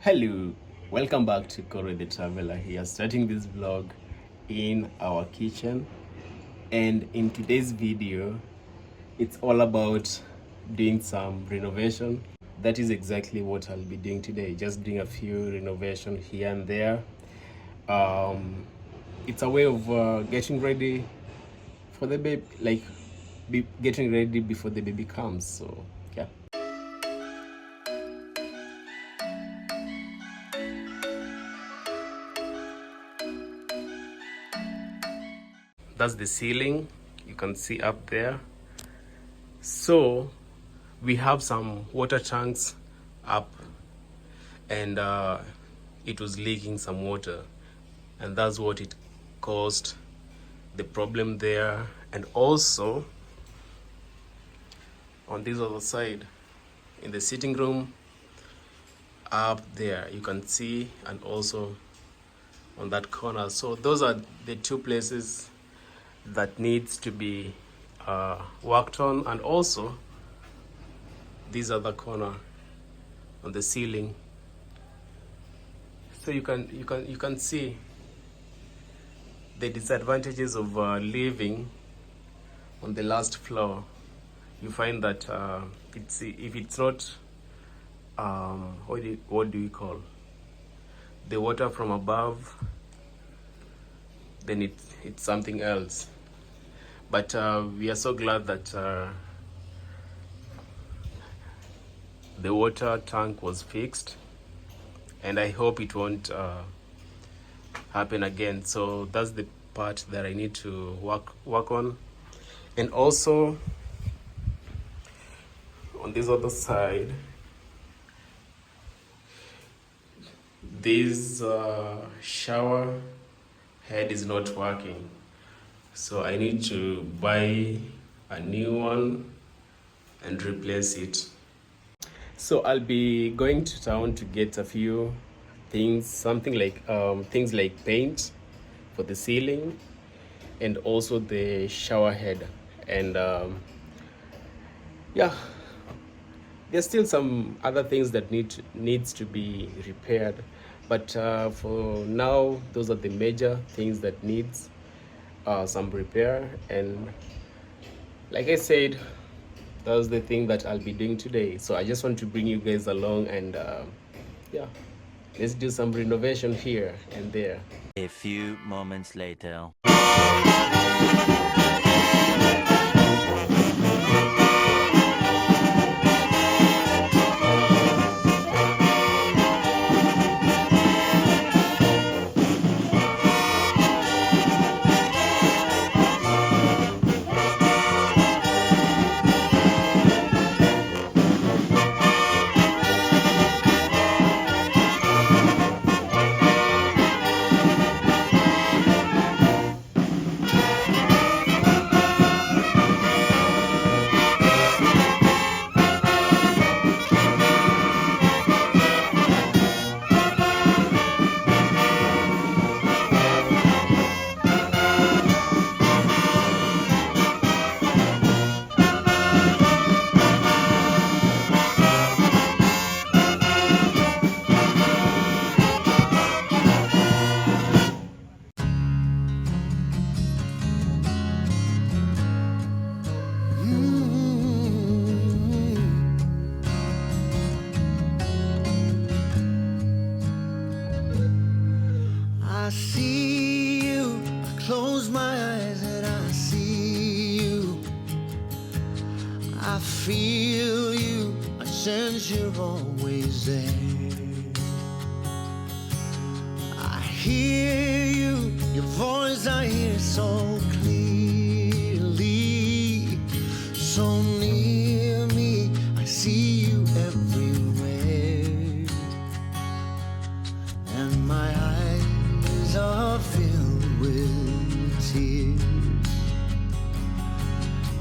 Hello, welcome back to Koro the Traveler here, starting this vlog in our kitchen. And in today's video, it's all about doing some renovation. That is exactly what I'll be doing today, just doing a few renovation here and there. It's a way of getting ready for the baby, getting ready before the baby comes. So, yeah. That's the ceiling you can see up there. So we have some water tanks up, and it was leaking some water, and that's what it caused the problem there. And also on this other side, in the sitting room up there, you can see, and also on that corner. So those are the two places that needs to be worked on, and also this other corner on the ceiling. So you can see the disadvantages of living on the last floor. You find that if it's not what do we call the water from above, then it's something else. But we are so glad that the water tank was fixed, and I hope it won't happen again. So that's the part that I need to work on. And also on this other side, this shower head is not working, so I need to buy a new one and replace it. So I'll be going to town to get a few things, things like paint for the ceiling and also the shower head. And yeah, there's still some other things that needs to be repaired, but for now, those are the major things that needs some repair. And like I said, that's the thing that I'll be doing today. So I just want to bring you guys along, and yeah, let's do some renovation here and there. A few moments later. I see you, I close my eyes and I see you. I feel you, I sense you're always there. I hear you, your voice I hear so clearly. So near me, I see you everywhere. And my eyes are filled with tears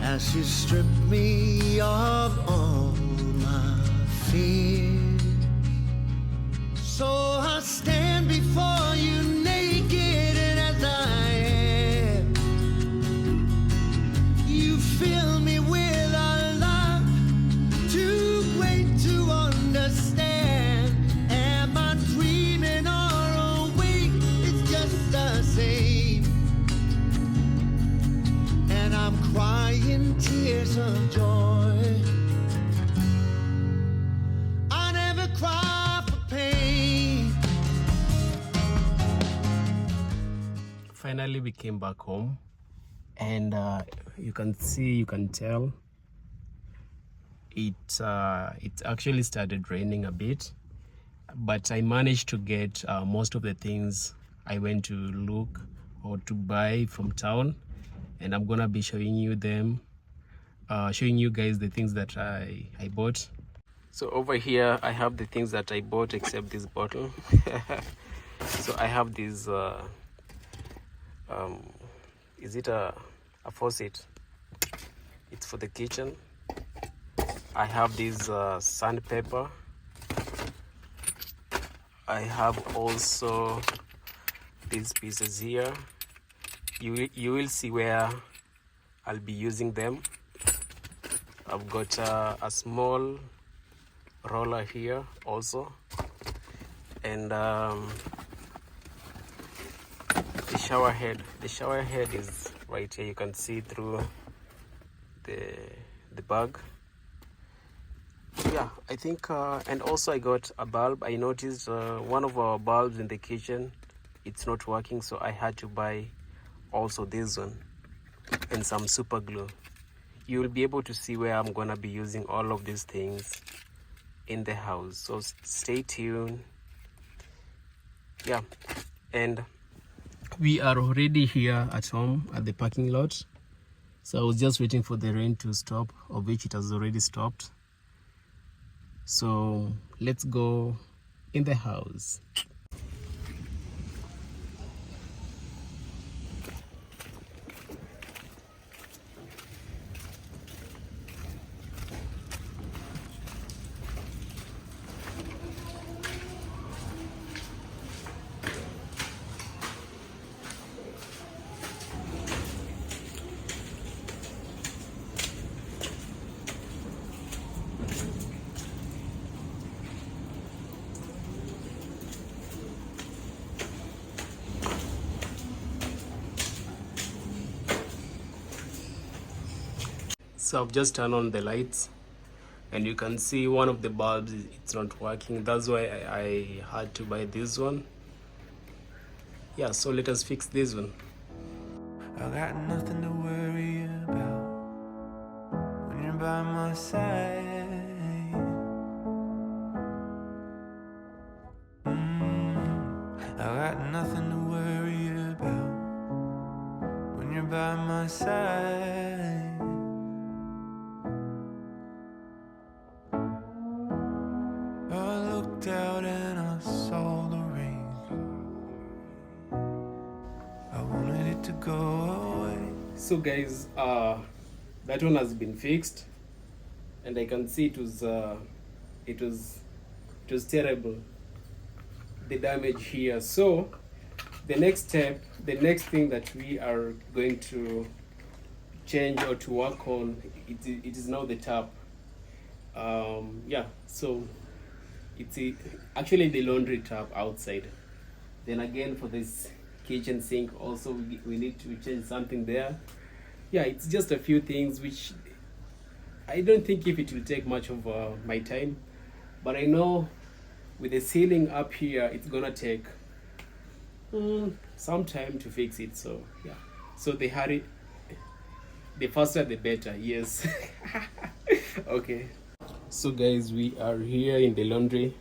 as you strip me of all my fears. So I stand before you naked, and as I am, you fill me with a love too great to understand. And my finally we came back home, and you can tell it actually started raining a bit, but I managed to get most of the things I went to look or to buy from town, and I'm gonna be showing you them, showing you guys the things that I bought. So over here I have the things that I bought except this bottle. So I have this is it a faucet? It's for the kitchen. I have this sandpaper. I have also these pieces here. You will see where I'll be using them. I've got a small roller here also, and the shower head. The shower head is right here. You can see through the bag. Yeah, I think and also I got a bulb. I noticed one of our bulbs in the kitchen, it's not working, so I had to buy also this one and some super glue. You will be able to see where I'm gonna be using all of these things in the house, so stay tuned. Yeah, and we are already here at home at the parking lot, so I was just waiting for the rain to stop, of which it has already stopped. So let's go in the house. So I've just turned on the lights, and you can see one of the bulbs, it's not working. That's why I had to buy this one. Yeah, so let us fix this one. I got nothing to worry about when you're by my side. I got nothing to worry about when you're by my side. I looked out and I saw the rain. I wanted it to go away. So guys, that one has been fixed, and I can see it was terrible, the damage here. So the next step, the next thing that we are going to change or to work on, it is now the tap. Yeah, so it's actually the laundry tap outside. Then again, for this kitchen sink also we need to change something there. Yeah, it's just a few things which I don't think if it will take much of my time, but I know with the ceiling up here it's gonna take some time to fix it. So yeah, so the faster the better. Yes. Okay, so guys, we are here in the laundry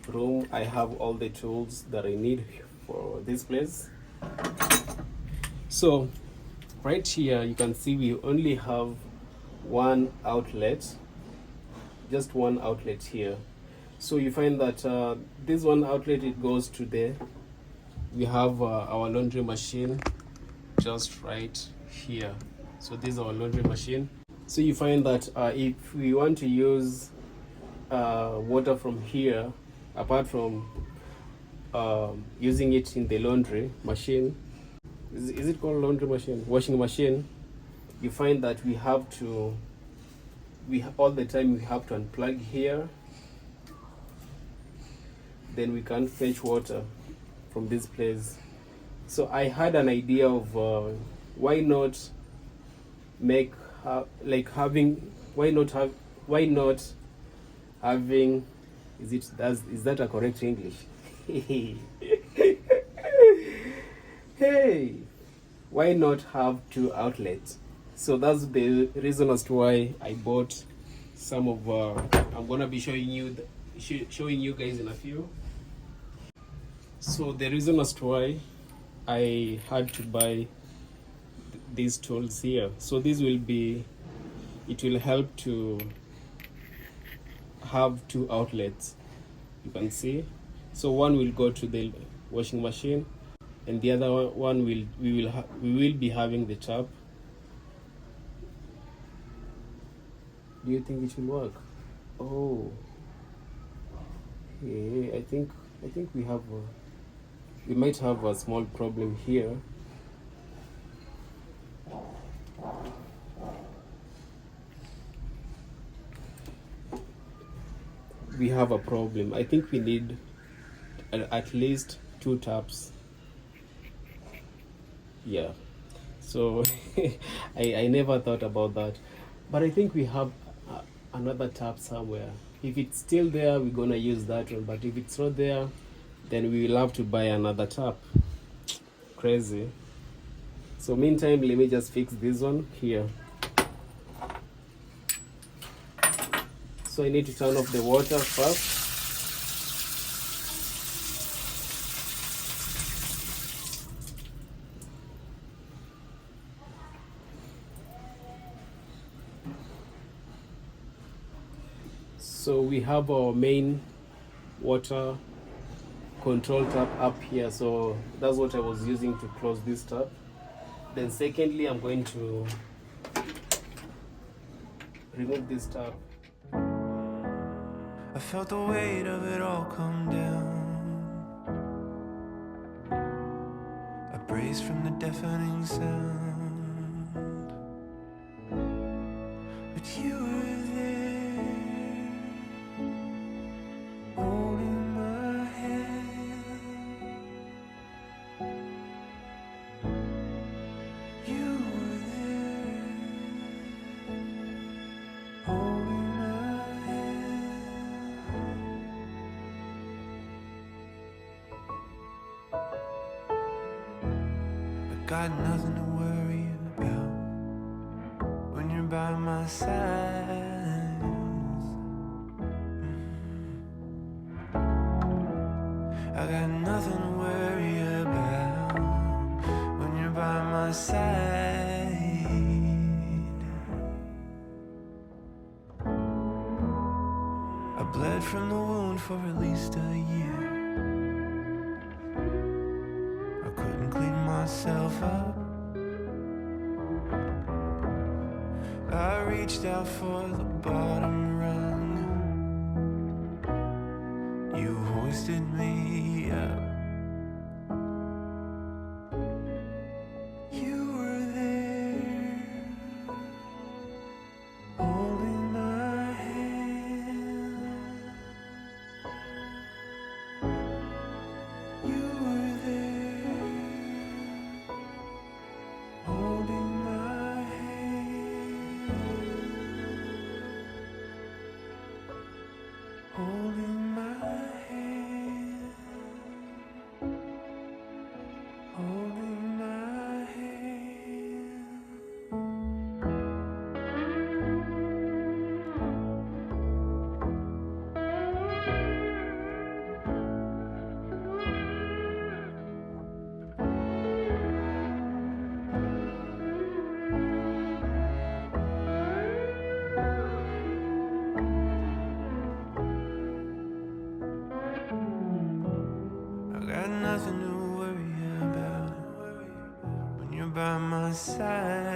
room. I have all the tools that I need for this place. So right here you can see we only have one outlet, just one outlet here. So you find that this one outlet, it goes to there. We have our laundry machine just right here. So this is our laundry machine. So you find that if we want to use water from here, apart from using it in the laundry machine, is it called laundry machine? Washing machine. You find that we have to, all the time we have to unplug here. Then we can fetch water from this place. So I had an idea of why not make why not having, is that a correct English? Hey, why not have two outlets? So that's the reason as to why I bought some of. I'm gonna be showing you showing you guys in a few. So the reason as to why I had to buy these tools here. So this will be. It will help to have two outlets. You can see. So one will go to the washing machine, and the other one we will be having the tap. Do you think it will work? Oh, yeah, I think we might have a small problem here. We have a problem. I think we need at least two taps. Yeah. So I never thought about that, but I think we have another tap somewhere. If it's still there, we're gonna use that one. But if it's not there, then we will have to buy another tap. Crazy. So meantime, let me just fix this one here. So I need to turn off the water first. So we have our main water control tap up here. So that's what I was using to close this tap. Then secondly, I'm going to remove this tap. I felt the weight of it all come down. I braced from the deafening sound, but you were there, holding my hand. You were there, holding my hand. I got nothing to worry about when you're by my side. I got nothing to worry about when you're by my side. I bled from the wound for at least a year. I couldn't clean myself up. I reached out for the bottom rung. You hoisted me up. You were there, holding my hand. You were there, holding my hand. Holding my hand. Holding my hand. I got nothing to worry about when you're by my side.